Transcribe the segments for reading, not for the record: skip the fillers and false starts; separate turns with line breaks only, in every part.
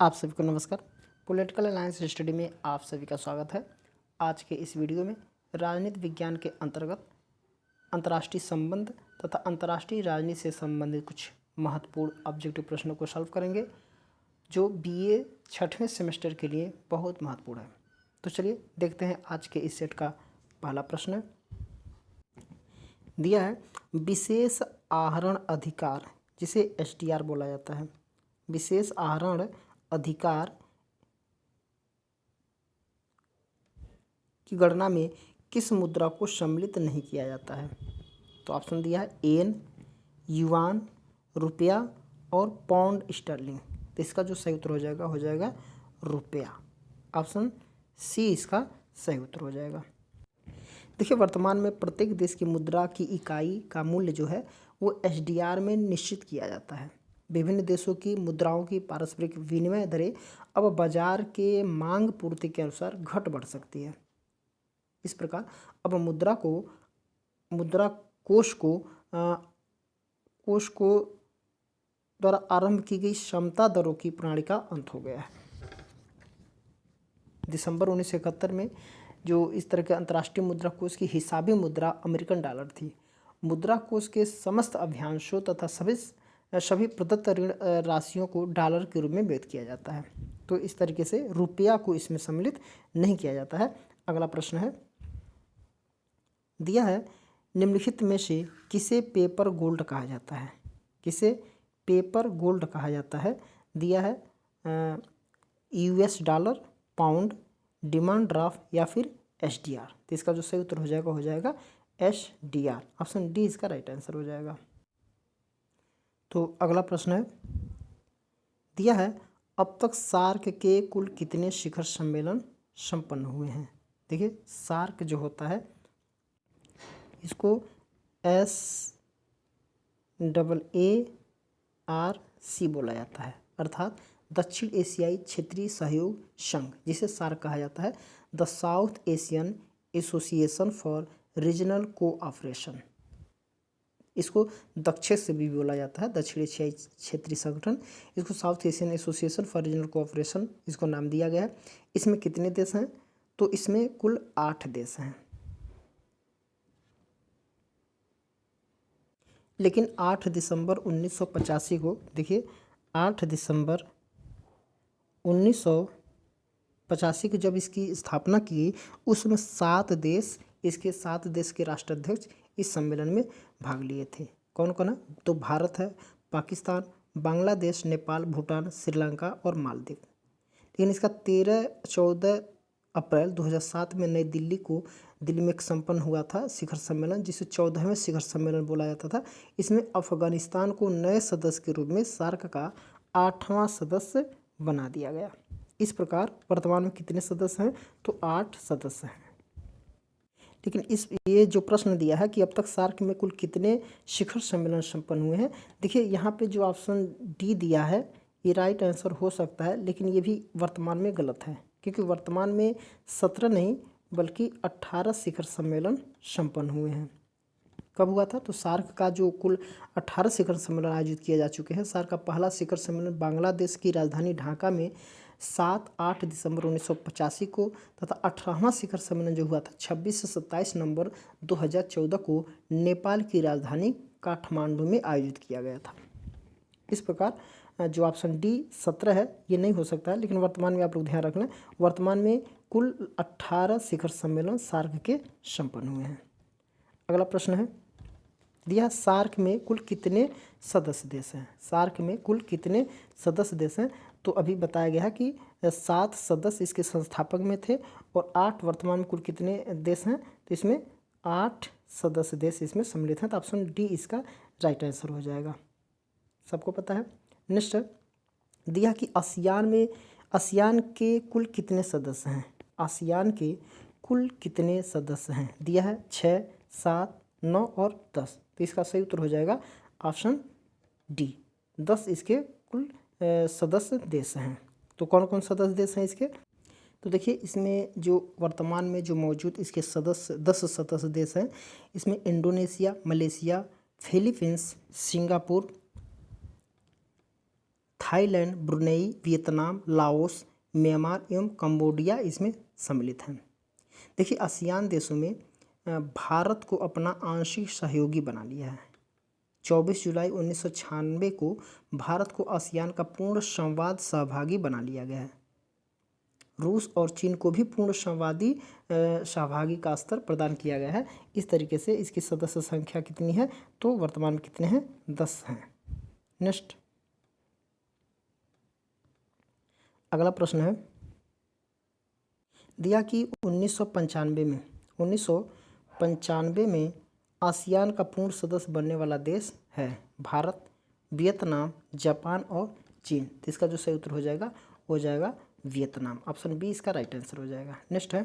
आप सभी को नमस्कार। पॉलिटिकल अलायंस स्टडी में आप सभी का स्वागत है। आज के इस वीडियो में राजनीति विज्ञान के अंतर्गत अंतर्राष्ट्रीय संबंध तथा अंतर्राष्ट्रीय राजनीति से संबंधित कुछ महत्वपूर्ण ऑब्जेक्टिव प्रश्नों को सॉल्व करेंगे, जो बीए छठवें सेमेस्टर के लिए बहुत महत्वपूर्ण है। तो चलिए देखते हैं आज के इस सेट का पहला प्रश्न। दिया है विशेष आहरण अधिकार, जिसे एसडीआर बोला जाता है। विशेष आहरण अधिकार की गणना में किस मुद्रा को सम्मिलित नहीं किया जाता है? तो ऑप्शन दिया है एन, युआन, रुपया और पाउंड स्टर्लिंग। तो इसका जो सही उत्तर हो जाएगा रुपया। ऑप्शन सी इसका सही उत्तर हो जाएगा। देखिए, वर्तमान में प्रत्येक देश की मुद्रा की इकाई का मूल्य जो है वो एसडीआर में निश्चित किया जाता है। विभिन्न देशों की मुद्राओं की पारस्परिक विनिमय दरें अब बाजार के मांग पूर्ति के अनुसार घट बढ़ सकती है। इस प्रकार अब मुद्रा कोष को द्वारा आरंभ की गई समता दरों की प्रणाली का अंत हो गया है। दिसंबर 1971 में जो इस तरह के अंतर्राष्ट्रीय मुद्रा कोष की हिसाबी मुद्रा अमेरिकन डॉलर थी। मुद्रा कोष के समस्त अभ्यांशों तथा सभी प्रदत्त ऋण राशियों को डॉलर के रूप में व्यक्त किया जाता है। तो इस तरीके से रुपया को इसमें सम्मिलित नहीं किया जाता है। अगला प्रश्न है, दिया है निम्नलिखित में से किसे पेपर गोल्ड कहा जाता है? किसे पेपर गोल्ड कहा जाता है? दिया है US dollar, pound, demand draft या फिर एसडीआर। तो इसका जो सही उत्तर हो जाएगा एसडीआर। ऑप्शन डी इसका राइट आंसर हो जाएगा। तो अगला प्रश्न है, दिया है अब तक सार्क के कुल कितने शिखर सम्मेलन संपन्न हुए हैं? देखिए, सार्क जो होता है इसको SAARC बोला जाता है, अर्थात दक्षिण एशियाई क्षेत्रीय सहयोग संघ, जिसे सार्क कहा जाता है, the south Asian association for regional cooperation. इसको दक्षिण से भी बोला जाता है, दक्षिण एशियाई क्षेत्रीय संगठन। इसको south Asian association for regional cooperation इसको नाम दिया गया है। इसमें कितने देश हैं? तो इसमें कुल 8 देश हैं। लेकिन 8 दिसंबर 1985 को, देखिए 8 दिसंबर 1985 को जब इसकी स्थापना की, उसमें 7 देश के राष्ट्राध्यक्ष इस सम्मेलन में भाग लिए थे। कौन कौन है? तो भारत है, पाकिस्तान, बांग्लादेश, नेपाल, भूटान, श्रीलंका और मालदीव। लेकिन इसका 13-14 अप्रैल 2007 में नई दिल्ली में संपन्न हुआ था शिखर सम्मेलन, जिसे 14वें शिखर सम्मेलन बोला जाता था। इसमें अफगानिस्तान को नए सदस्य के रूप में सार्क का 8वां सदस्य बना दिया गया। इस प्रकार वर्तमान में कितने सदस्य हैं? तो 8 सदस्य हैं। लेकिन ये जो प्रश्न दिया है कि अब तक सार्क में कुल कितने शिखर सम्मेलन संपन्न हुए हैं, देखिए यहाँ पे जो ऑप्शन डी दिया है ये राइट आंसर हो सकता है, लेकिन ये भी वर्तमान में गलत है, क्योंकि वर्तमान में 17 नहीं बल्कि 18 शिखर सम्मेलन संपन्न हुए हैं। कब हुआ था? तो सार्क का जो कुल 18 शिखर सम्मेलन आयोजित किए जा चुके हैं। सार्क का पहला शिखर सम्मेलन बांग्लादेश की राजधानी ढाका में 7-8 दिसंबर 1985 को, तथा 18वां शिखर सम्मेलन जो हुआ था 26 से 27 नवंबर 2014 को नेपाल की राजधानी काठमांडू में आयोजित किया गया था। इस प्रकार जो ऑप्शन डी 17 है ये नहीं हो सकता है, लेकिन वर्तमान में आप लोग ध्यान रखना, वर्तमान में कुल 18 शिखर सम्मेलन सार्क के संपन्न हुए हैं। अगला प्रश्न है, दिया सार्क में कुल कितने सदस्य देश हैं? सार्क में कुल कितने सदस्य देश हैं? तो अभी बताया गया है कि 7 सदस्य इसके संस्थापक में थे और 8 वर्तमान में कुल कितने देश हैं? तो इसमें 8 सदस्य देश इसमें सम्मिलित हैं। तो ऑप्शन डी इसका राइट आंसर हो जाएगा। सबको पता है। नेक्स्ट दिया कि आसियान के कुल कितने सदस्य हैं? आसियान के कुल कितने सदस्य हैं? दिया है 6, 7, 9 और 10। तो इसका सही उत्तर हो जाएगा ऑप्शन डी, 10 इसके कुल सदस्य देश हैं। तो कौन कौन सदस्य देश हैं इसके? तो देखिए, इसमें जो वर्तमान में जो मौजूद इसके 10 सदस्य देश हैं, इसमें Indonesia, Malaysia, Philippines, Singapore, Thailand, Brunei, Vietnam, Laos, Myanmar एवं कंबोडिया इसमें सम्मिलित हैं। देखिए आसियान देशों में भारत को अपना आंशिक सहयोगी बना लिया है। 24 जुलाई 1996 को भारत को आसियान का पूर्ण संवाद सहभागी बना लिया गया है। रूस और चीन को भी पूर्ण संवादी सहभागी का स्तर प्रदान किया गया है। इस तरीके से इसकी सदस्य संख्या कितनी है, तो वर्तमान में कितने हैं, 10 हैं। नेक्स्ट अगला प्रश्न है, दिया कि 1995 में आसियान का पूर्ण सदस्य बनने वाला देश है भारत, वियतनाम, जापान और चीन। तो इसका जो सही उत्तर हो जाएगा वियतनाम। ऑप्शन बी इसका राइट आंसर हो जाएगा। नेक्स्ट है,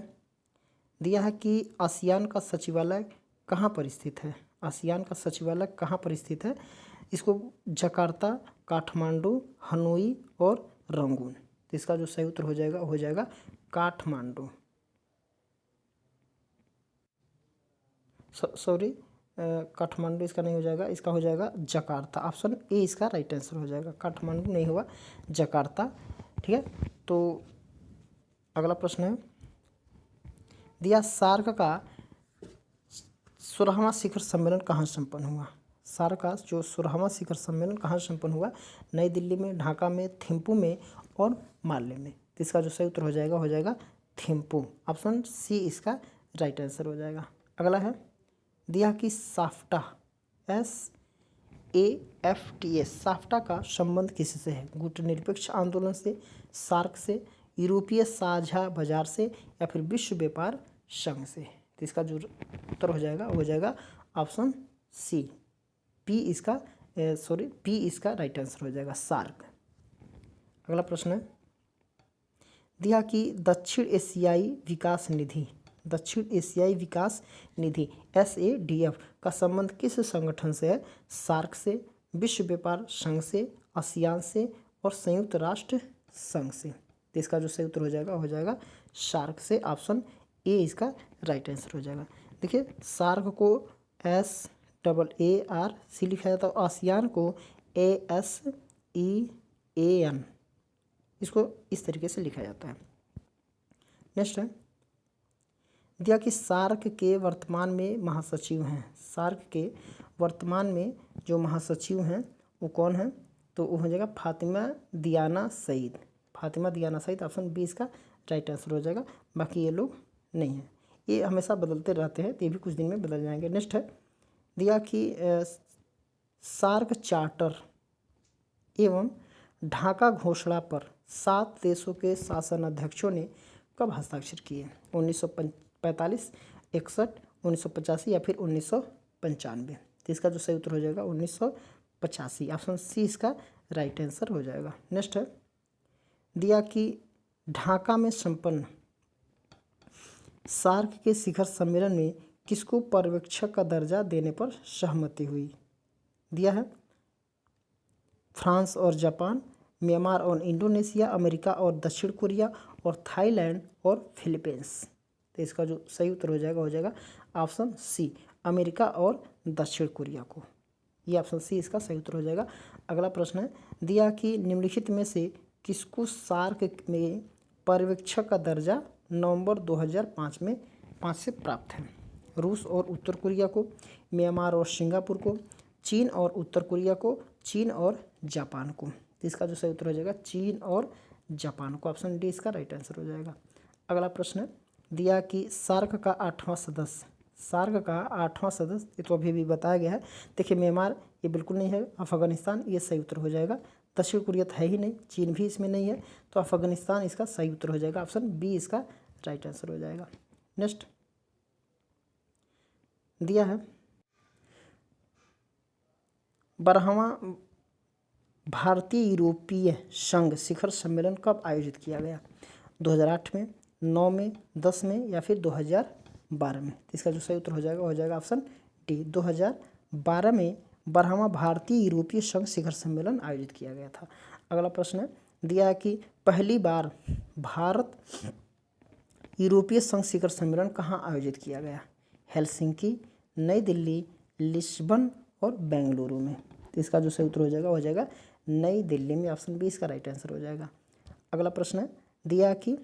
दिया है कि आसियान का सचिवालय कहाँ पर स्थित है। आसियान का सचिवालय कहाँ पर स्थित है, इसको जकार्ता, काठमांडू, हनोई और रंगून। तो इसका जो सही उत्तर हो जाएगा काठमांडू। सॉरी काठमांडू इसका नहीं हो जाएगा, इसका हो जाएगा जकार्ता। ऑप्शन ए इसका राइट आंसर हो जाएगा, काठमांडू नहीं हुआ, जकार्ता। ठीक है, तो अगला प्रश्न है, दिया सार्क का 16वां शिखर सम्मेलन कहाँ संपन्न हुआ। सार्क का जो 16वां शिखर सम्मेलन कहाँ संपन्न हुआ, नई दिल्ली में, ढाका में, थिम्पू में और माले में। तो इसका जो सही उत्तर हो जाएगा थिम्पू। ऑप्शन सी इसका राइट आंसर हो जाएगा। अगला है, दिया कि साफ्टा SAFTA साफ्टा का संबंध किससे है। गुटनिरपेक्ष आंदोलन से, सार्क से, यूरोपीय साझा बाजार से या फिर विश्व व्यापार संघ से। तो इसका जो उत्तर हो जाएगा ऑप्शन सी, पी इसका राइट आंसर हो जाएगा, सार्क। अगला प्रश्न है, दिया कि दक्षिण एशियाई विकास निधि SADF का संबंध किस संगठन से है। सार्क से, विश्व व्यापार संघ से, आसियान से और संयुक्त राष्ट्र संघ से। तो इसका जो सही उत्तर हो जाएगा सार्क से। ऑप्शन ए इसका राइट आंसर हो जाएगा। देखिए सार्क को SAARC लिखा जाता है, आसियान को ASEAN, इसको इस तरीके से लिखा जाता है। नेक्स्ट है, दिया कि सार्क के वर्तमान में महासचिव हैं। सार्क के वर्तमान में जो महासचिव हैं वो कौन है, तो वो हो जाएगा फातिमा दियाना सईद। ऑप्शन बी इसका राइट आंसर हो जाएगा। बाकी ये लोग नहीं हैं, ये हमेशा बदलते रहते हैं, तो ये भी कुछ दिन में बदल जाएंगे। नेक्स्ट है, दिया कि सार्क चार्टर एवं ढाका घोषणा पर 7 देशों के शासन अध्यक्षों ने कब हस्ताक्षर किए। 1945, 61, 1985 या फिर 1995। तो इसका जो सही उत्तर हो जाएगा 1985। ऑप्शन सी इसका राइट आंसर हो जाएगा। नेक्स्ट है, दिया कि ढाका में संपन्न सार्क के शिखर सम्मेलन में किसको पर्यवेक्षक का दर्जा देने पर सहमति हुई। दिया है फ्रांस और जापान, म्यांमार और इंडोनेशिया, अमेरिका और दक्षिण कोरिया और थाईलैंड और फिलीपींस। तो इसका जो सही उत्तर हो जाएगा ऑप्शन सी, अमेरिका और दक्षिण कोरिया को। ये ऑप्शन सी इसका सही उत्तर हो जाएगा। अगला प्रश्न है, दिया कि निम्नलिखित में से किसको सार्क में पर्यवेक्षक का दर्जा नवंबर 2005 में 5 से प्राप्त है। रूस और उत्तर कोरिया को, म्यांमार और सिंगापुर को, चीन और उत्तर कोरिया को, चीन और जापान को। तो इसका जो सही उत्तर हो जाएगा चीन और जापान को। ऑप्शन डी इसका राइट आंसर हो जाएगा। अगला प्रश्न है, दिया कि सार्क का 8वां सदस्य, ये तो अभी भी बताया गया है। देखिए म्यांमार ये बिल्कुल नहीं है, अफगानिस्तान ये सही उत्तर हो जाएगा, दक्षिण कोरिया तो है ही नहीं, चीन भी इसमें नहीं है, तो अफगानिस्तान इसका सही उत्तर हो जाएगा। ऑप्शन बी इसका राइट आंसर हो जाएगा। नेक्स्ट दिया है 12वां भारतीय यूरोपीय संघ शिखर सम्मेलन कब आयोजित किया गया। 2008 में, 9 में, 10 में या फिर 2012 में। तो इसका जो सही उत्तर हो जाएगा ऑप्शन डी, 2012 में 12वां भारतीय यूरोपीय संघ शिखर सम्मेलन आयोजित किया गया था। अगला प्रश्न है, दिया है कि पहली बार भारत यूरोपीय संघ शिखर सम्मेलन कहाँ आयोजित किया गया। हेलसिंकी, नई दिल्ली, लिस्बन और बेंगलुरु में। तो इसका जो सही उत्तर हो जाएगा नई दिल्ली में। ऑप्शन बी इसका राइट आंसर हो जाएगा। अगला प्रश्न है दिया कि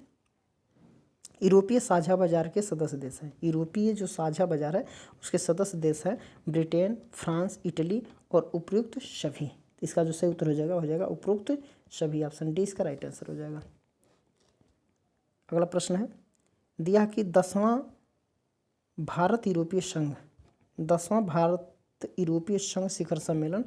यूरोपीय साझा बाजार के सदस्य देश हैं। यूरोपीय जो साझा बाजार है उसके सदस्य देश है ब्रिटेन, फ्रांस, इटली और उपयुक्त सभी। इसका जो सही उत्तर हो जाएगा उपयुक्त सभी। ऑप्शन डी इसका राइट आंसर हो जाएगा। अगला प्रश्न है दिया कि 10वां भारत यूरोपीय संघ शिखर सम्मेलन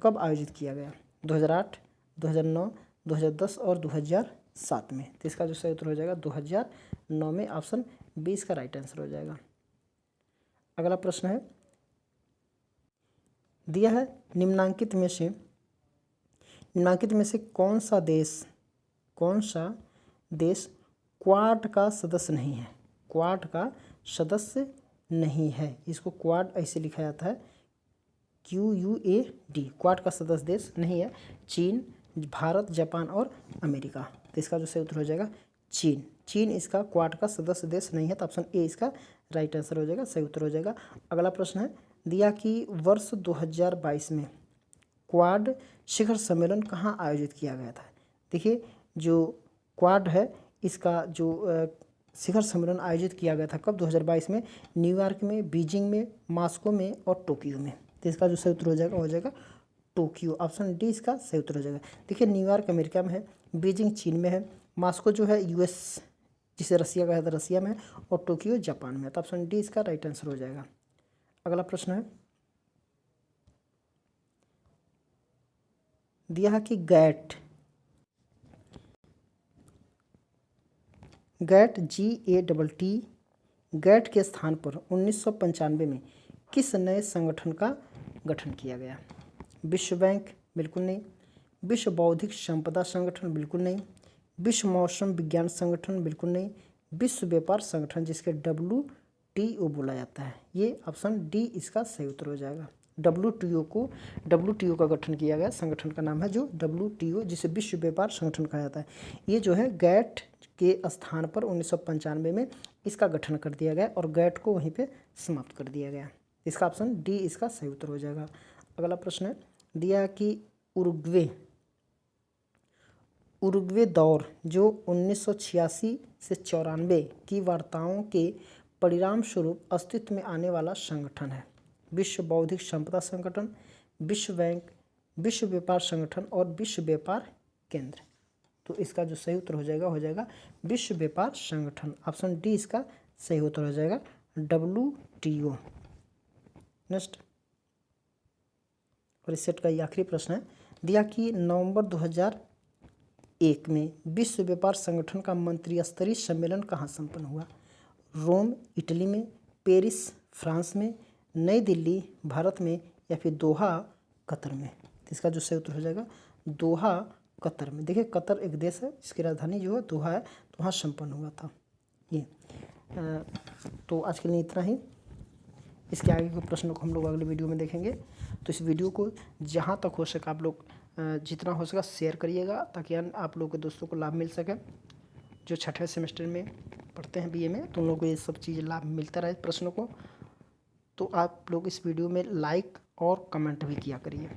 कब आयोजित किया गया? 2008, 2009, 2010 और 2007 में। तो इसका जो सही उत्तर हो जाएगा 2009 में। ऑप्शन बी इसका राइट आंसर हो जाएगा। अगला प्रश्न है दिया है निम्नांकित में से कौन सा देश क्वाड का सदस्य नहीं है? क्वाड का सदस्य नहीं है। इसको क्वाड ऐसे लिखा जाता है QUAD। क्वाड का सदस्य देश नहीं है चीन, भारत, जापान और अमेरिका। तो इसका जो सही उत्तर हो जाएगा चीन इसका क्वाड का सदस्य देश नहीं है। तो ऑप्शन ए इसका राइट आंसर हो जाएगा, सही उत्तर हो जाएगा। अगला प्रश्न है दिया कि वर्ष 2022 में क्वाड शिखर सम्मेलन कहाँ आयोजित किया गया था? देखिए जो क्वाड है इसका जो शिखर सम्मेलन आयोजित किया गया था कब? 2022 में न्यूयॉर्क में, बीजिंग में, मॉस्को में और टोक्यो में। तो इसका जो सही उत्तर हो जाएगा टोक्यो। ऑप्शन डी इसका सही उत्तर हो जाएगा। देखिए न्यूयॉर्क अमेरिका में है, बीजिंग चीन में है, मॉस्को जो है US जिसे रसिया कहा जाता है रसिया में है और टोक्यो जापान में है। तो ऑप्शन डी इसका राइट आंसर हो जाएगा। अगला प्रश्न है दिया है कि GATT GATT के स्थान पर 1995 में किस नए संगठन का गठन किया गया? विश्व बैंक बिल्कुल नहीं, विश्व बौद्धिक संपदा संगठन बिल्कुल नहीं, विश्व मौसम विज्ञान संगठन बिल्कुल नहीं, विश्व व्यापार संगठन जिसके WTO बोला जाता है। ये ऑप्शन डी इसका सही उत्तर हो जाएगा। WTO का गठन किया गया संगठन का नाम है जो WTO जिसे विश्व व्यापार संगठन कहा जाता है। ये जो है GATT के स्थान पर 1995 में इसका गठन कर दिया गया और GATT को वहीं पे समाप्त कर दिया गया। इसका ऑप्शन डी इसका सही उत्तर हो जाएगा। अगला प्रश्न है दिया कि उरुग्वे दौर जो 1986 से 94 की वार्ताओं के परिणाम स्वरूप अस्तित्व में आने वाला संगठन है। विश्व बौद्धिक संपदा संगठन, विश्व बैंक, विश्व व्यापार संगठन और विश्व व्यापार केंद्र। तो इसका जो सही उत्तर हो जाएगा विश्व व्यापार संगठन। ऑप्शन डी इसका सही उत्तर हो जाएगा WTO। नेक्स्ट और इस सेट का ये आखिरी प्रश्न है दिया कि नवंबर 2001 में विश्व व्यापार संगठन का मंत्री स्तरीय सम्मेलन कहाँ संपन्न हुआ? रोम इटली में, पेरिस फ्रांस में, नई दिल्ली भारत में या फिर दोहा कतर में। इसका जो सही उत्तर हो जाएगा दोहा कतर में। देखिए कतर एक देश है इसकी राजधानी जो है दोहा है, तो वहाँ संपन्न हुआ था ये। तो आज के लिए इतना ही। इसके आगे के प्रश्नों को हम लोग अगले वीडियो में देखेंगे। तो इस वीडियो को जहाँ तक हो सके आप लोग जितना हो सका शेयर करिएगा ताकि आप लोगों के दोस्तों को लाभ मिल सके जो छठे सेमेस्टर में पढ़ते हैं BA में, तो उन लोगों को ये सब चीज़ें लाभ मिलता रहे प्रश्नों को। तो आप लोग इस वीडियो में लाइक और कमेंट भी किया करिए।